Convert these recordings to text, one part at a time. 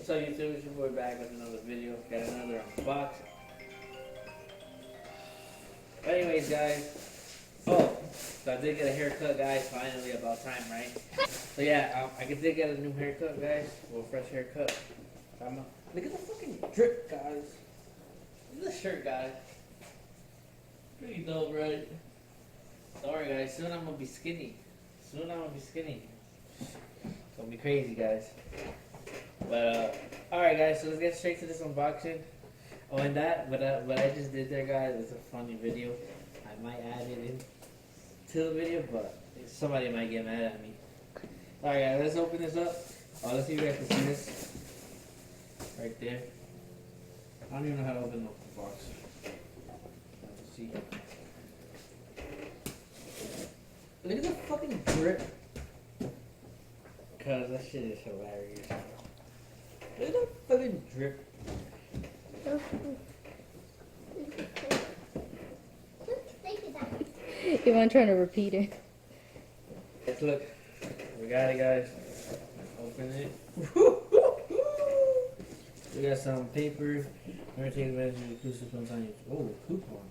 What's up, YouTube? It's your boy back with another video. Got another unboxing. But anyways, guys. Oh, so I did get a haircut, guys. Finally, about time, right? So yeah, I did get a new haircut, guys. A little fresh haircut. Look at the fucking drip, guys. Look at the shirt, guys. Pretty dope, right? Sorry, guys. Soon I'm gonna be skinny. It's gonna be crazy, guys. But alright, guys. So let's get straight to this unboxing. Oh, and what I just did there, guys, is a funny video. I might add it in to the video, but somebody might get mad at me. Alright, guys. Let's open this up. Oh, let's see if you guys can see this. Right there. I don't even know how to open up the box. Let's see. Look at the fucking drip. Cause that shit is hilarious. Look at the fucking drip. You want trying to repeat it? Let's look. We got it, guys. Open it. We got some paper. Never take advantage of the exclusive sometimes. Oh, coupon.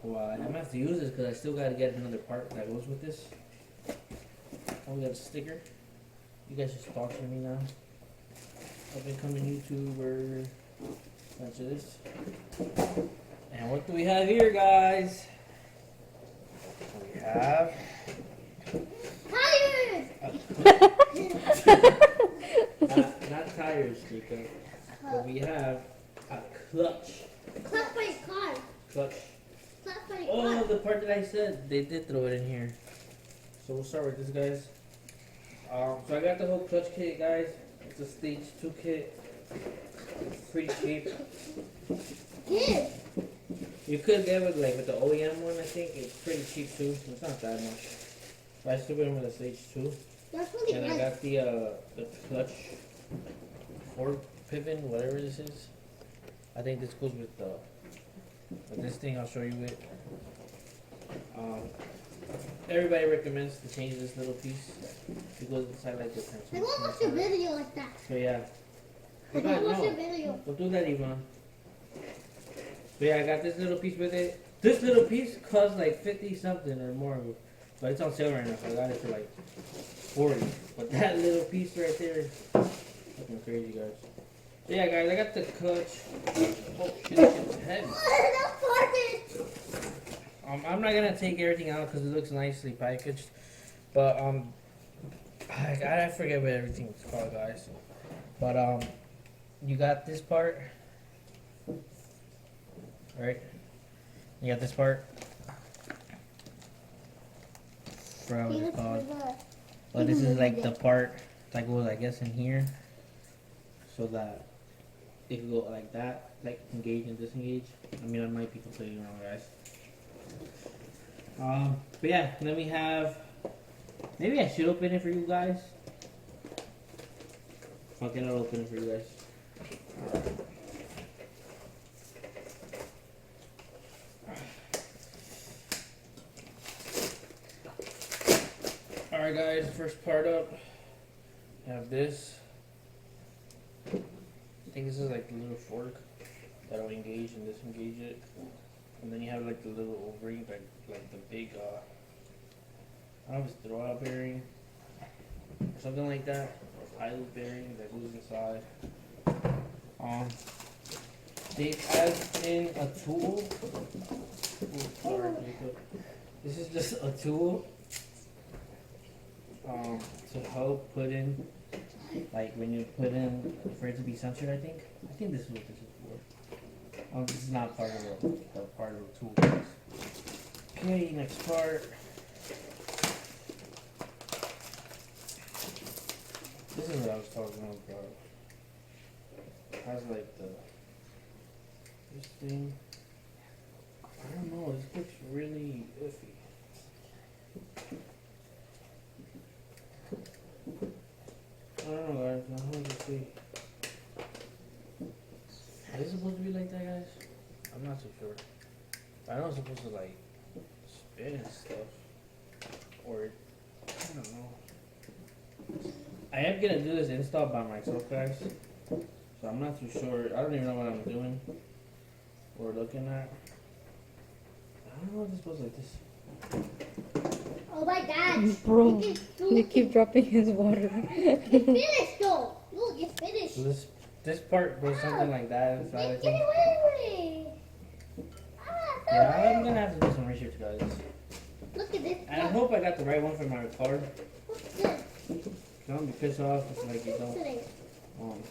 Wow, I'm gonna have to use this because I still gotta get another part that goes with this. Oh, we got a sticker. You guys just stalking me now. Up and coming YouTuber. That's this. And what do we have here, guys? We have not tires, Jacob. But we have a clutch. Clutch. Oh, the part that I said, they did throw it in here. So we'll start with this, guys. So I got the whole clutch kit, guys. It's a stage 2 kit. It's pretty cheap. You could get it like with the OEM one, I think. It's pretty cheap too. It's not that much. But I still went with the stage 2. That's really And I got the clutch fork pivot, whatever this is. I think this goes with this thing. I'll show you it. Everybody recommends to change this little piece. It goes inside like this. I won't watch a video like that. So yeah. I won't watch a No, video. don't do that, Ivan. So yeah, I got this little piece with it. This little piece costs like 50 something or more, but it's on sale right now, so I got it for like 40. But that little piece right there is fucking crazy, guys. So yeah, guys, I got the clutch. Oh shit, it's heavy. I'm not gonna take everything out because it looks nicely packaged, but I forget what everything's called, guys. But you got this part, right? You got this part. Forgot what it's called. But this is like the part that goes, I guess, in here, so that it can go like that, like engage and disengage. I mean, I might be completely wrong, guys. But yeah, then we have. Maybe I should open it for you guys. Fuck it, I'll open it for you guys. Alright, guys, first part up. I have this. I think this is like the little fork that'll engage and disengage it. And then you have like the little O-ring, like the big, I don't know if it's throwout bearing or something like that, or pilot bearing that goes inside. They add in a tool. Oh, sorry, Jacob. This is just a tool to help put in, like when you put in for it to be censored. I think this is what this is for. This is not part of the tool, guys. Okay, next part. This is what I was talking about. It has like this thing. I don't know, this looks really iffy. I don't know, guys. I'm hard to see. Is it supposed to be like that, guys? I'm not too sure. I know it's supposed to like spin and stuff. Or I don't know. I am gonna do this install by myself, guys. So I'm not too sure. I don't even know what I'm doing or looking at. I don't know if this was like this. Oh my God. Bro, It's they keep dropping his water. It's finished though. Look, it's finished. So this part was something like that inside. I Get think. away with it. Yeah, I'm gonna have to do some research, guys. Look at this. And I hope I got the right one for my card. What's this? Don't be pissed off if like you don't, Today. um,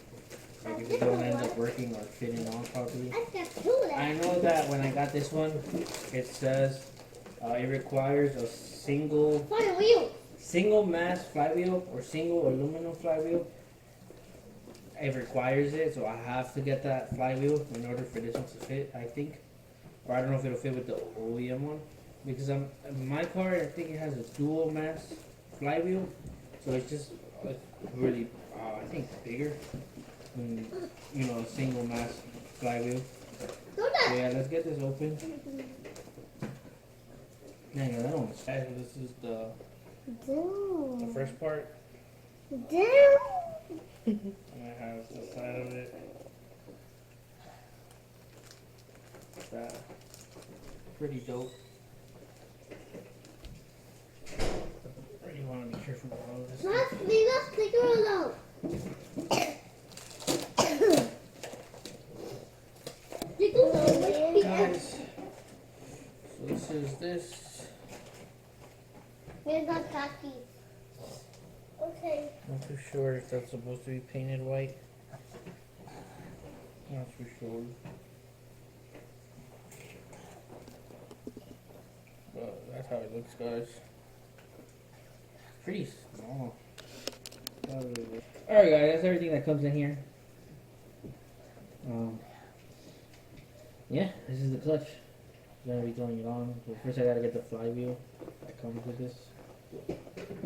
like if it don't end up working or fitting on properly. I got two of I them. know that when I got this one, it says it requires a single mass flywheel or single aluminum flywheel. It requires it, so I have to get that flywheel in order for this one to fit, I think. Or I don't know if it'll fit with the OEM one. Because my car, I think it has a dual mass flywheel. So it's just really, I think, bigger than, you know, a single mass flywheel. Do So that. yeah, let's get this open. Yeah, that one's fast. This is the Damn. first part. Damn. And it has the side of it. That pretty dope. Really want to be careful with all of this. Let's take her out. Guys, so this is this. Here's our khaki. Okay. Not too sure if that's supposed to be painted white. Not too sure. But that's how it looks, guys. Pretty small. Alright guys, that's everything that comes in here. Yeah, this is the clutch. I'm gonna be throwing it on. So first I gotta get the flywheel that comes with this. I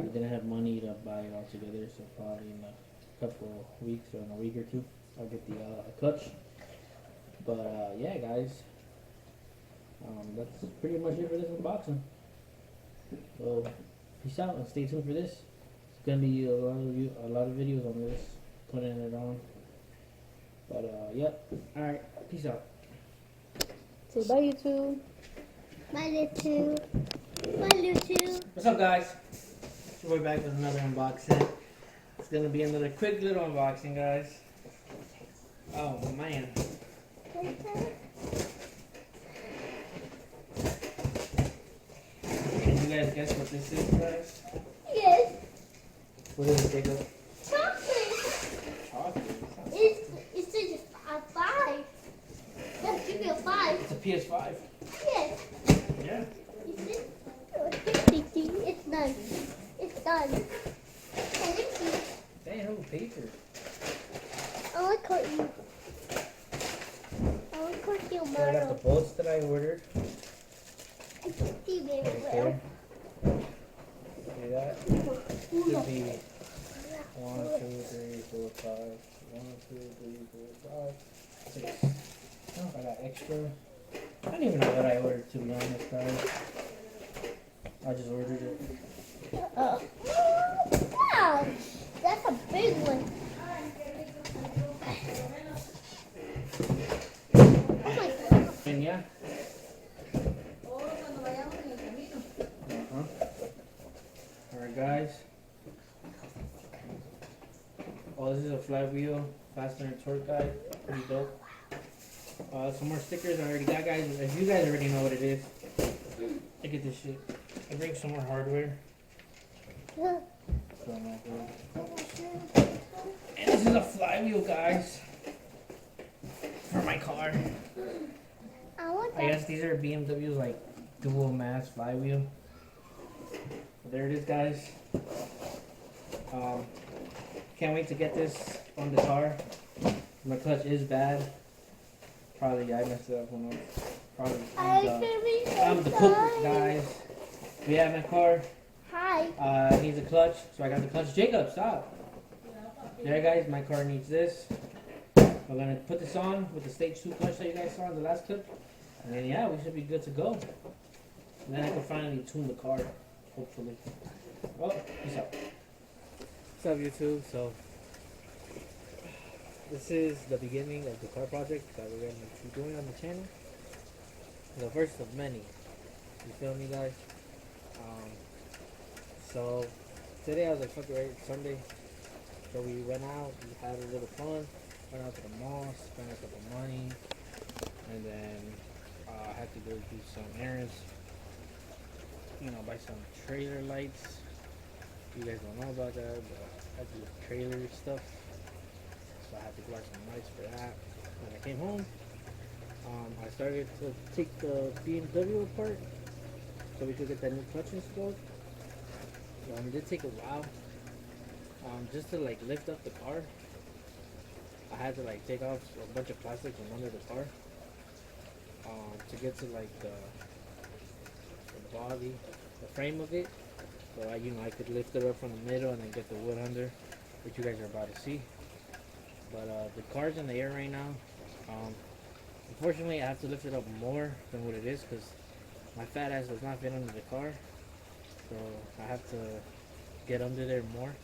didn't have money to buy it all together, so probably in a couple of weeks or in a week or two, I'll get the clutch. But yeah, guys, that's pretty much it for this unboxing. So peace out and stay tuned for this. It's gonna be a lot of videos on this, putting it on. But yep. All right, peace out. Say bye, YouTube. My little. My little. What's up, guys? We're back with another unboxing. It's gonna be another quick little unboxing, guys. Oh man. Can you guys guess what this is, guys? Yes. What is it, Jacob? Chocolate. Chocolate. It's just a 5. Yes, give me a 5. It's a PS5. Yes. Yeah. It's done. It's done. Damn, no paper. I want to cut you. I want to cut you, So I got the Maro. bolts that I ordered. See, baby. Right there. See that? Should be 1, 2, 3, 4, 5. 1, 2, 3, 4, 5, 6. I don't know if I got extra. I don't even know what I ordered, to be honest, guys. I just ordered it. Wow, that's a big one. Oh my God. And yeah. Alright, guys. Oh, this is a flywheel fastener torque guide. Pretty dope. Some more stickers I already got, guys. If you guys already know what it is, look at this shit. I bring some more hardware. And this is a flywheel, guys, for my car. I want I that. guess these are BMW's like dual mass flywheel. There it is, guys. Can't wait to get this on the car. My clutch is bad. Probably I messed it up. Who knows? Probably I'm the culprit, guys. We have my car. Hi. Needs a clutch, so I got the clutch. Jacob, stop. There, guys, my car needs this. We're gonna put this on with the stage 2 clutch that you guys saw in the last clip, and then yeah, we should be good to go. And then I can finally tune the car, hopefully. Well, peace out. What's up, YouTube? So, this is the beginning of the car project that we're going to be doing on the channel. The first of many. You feel me, guys? So, today I was like, fuck it, right? It's Sunday. So, we went out, we had a little fun. Went out to the mall, spent a couple money. And then, I had to go do some errands. You know, buy some trailer lights. You guys don't know about that, but I do trailer stuff. So I had to buy some lights for that. When I came home, I started to take the BMW apart so we could get that new clutch installed. It did take a while. Just to like lift up the car, I had to like take off a bunch of plastic from under the car to get to like the body, the frame of it. So I could lift it up from the middle and then get the wood under, which you guys are about to see. But the car's in the air right now. Unfortunately, I have to lift it up more than what it is because my fat ass does not fit under the car. So I have to get under there more.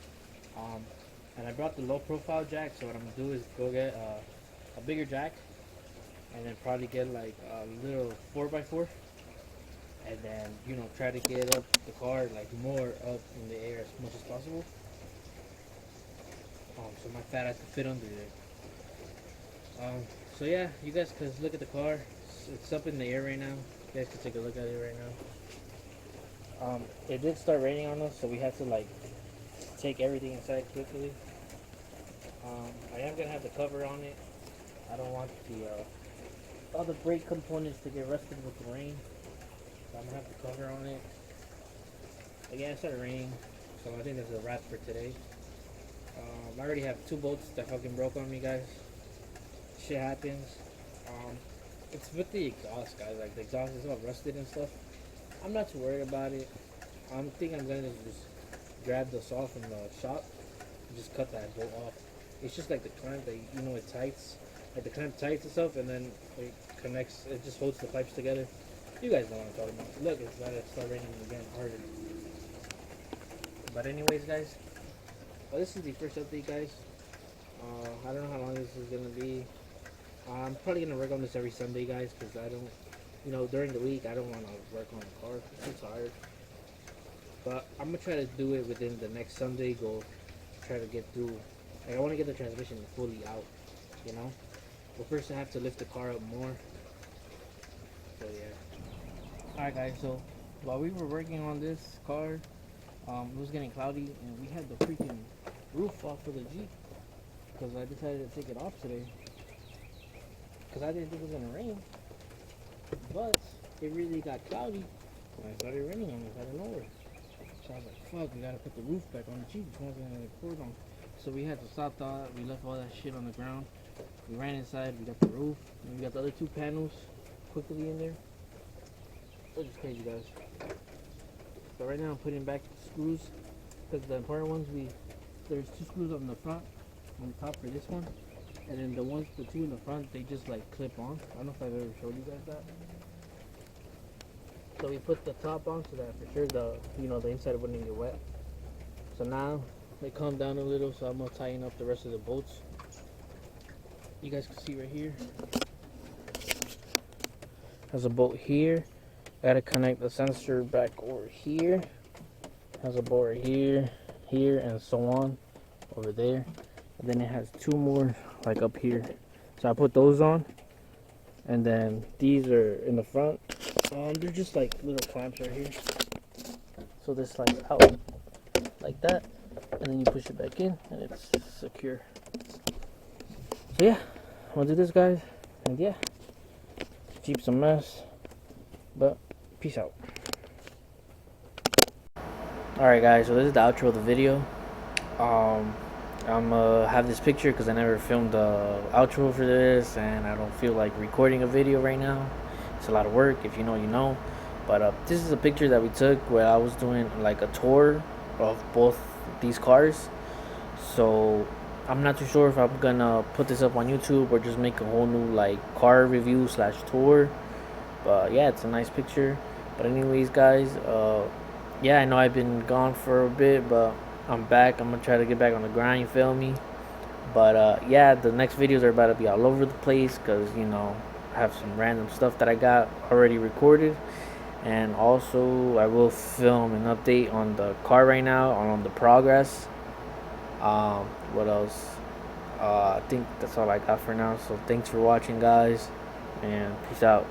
And I brought the low profile jack, so what I'm gonna do is go get a bigger jack and then probably get like a little 4x4 and then try to get up the car like more up in the air as much as possible. So my fat has to fit under there. So yeah, you guys can look at the car. It's up in the air right now. You guys can take a look at it right now. It did start raining on us, so we had to like take everything inside quickly. I am gonna have the cover on it. I don't want all the brake components to get rusted with the rain. So I'm gonna have the cover on it. Again, it started raining, so I think that's a wrap for today. I already have 2 bolts that fucking broke on me, guys. Shit happens. It's with the exhaust, guys. Like the exhaust is all rusted and stuff. I'm not too worried about it. I'm thinking I'm gonna just grab the saw from the shop and just cut that bolt off. It's just like the clamp that it tights. Like the clamp tights itself and then it connects. It just holds the pipes together. You guys know what I'm talking about. Look, it's about to start raining again harder. But anyways, guys. Well, this is the first update, guys. I don't know how long this is gonna be. I'm probably gonna work on this every Sunday, guys, because I don't, during the week I don't want to work on the car. I'm too tired. But I'm gonna try to do it within the next Sunday. Go try to get through. Like, I want to get the transmission fully out, But first I have to lift the car up more. So yeah. All right, guys. So while we were working on this car, it was getting cloudy, and we had the freaking roof off of the Jeep because I decided to take it off today because I didn't think it was gonna rain, but it really got cloudy when it started raining on us out of nowhere. So I was like, fuck, we gotta put the roof back on the Jeep. It's not gonna record on. So we had to stop that. We left all that shit on the ground. We ran inside. We got the roof, and we got the other 2 panels quickly in there. That's just crazy, guys. So right now I'm putting back the screws because the important ones there's 2 screws on the front, on the top for this one, and then the 2 in the front, they just like clip on. I don't know if I've ever showed you guys that. So we put the top on so that for sure the inside wouldn't get wet. So now they calm down a little, so I'm gonna tighten up the rest of the bolts. You guys can see right here. Has a bolt here. Gotta connect the sensor back over here. Has a bolt right here, here, and so on over there. And then it has 2 more like up here. So I put those on, and then these are in the front. They're just like little clamps right here. So this slides out like that, and then you push it back in, and it's secure. So yeah, I'm gonna do this, guys, and yeah, Jeep's a mess, but peace out. Alright, guys, so this is the outro of the video. I'm gonna have this picture because I never filmed the outro for this, and I don't feel like recording a video right now. It's a lot of work. If you know, you know. But this is a picture that we took where I was doing like a tour of both these cars. So I'm not too sure if I'm gonna put this up on YouTube or just make a whole new like car review / tour. But yeah, it's a nice picture. But anyways, guys, yeah, I know I've been gone for a bit, but I'm back. I'm gonna try to get back on the grind, you feel me? But yeah, the next videos are about to be all over the place because, you know, I have some random stuff that I got already recorded. And also, I will film an update on the car right now, on the progress. What else? I think that's all I got for now. So thanks for watching, guys, and peace out.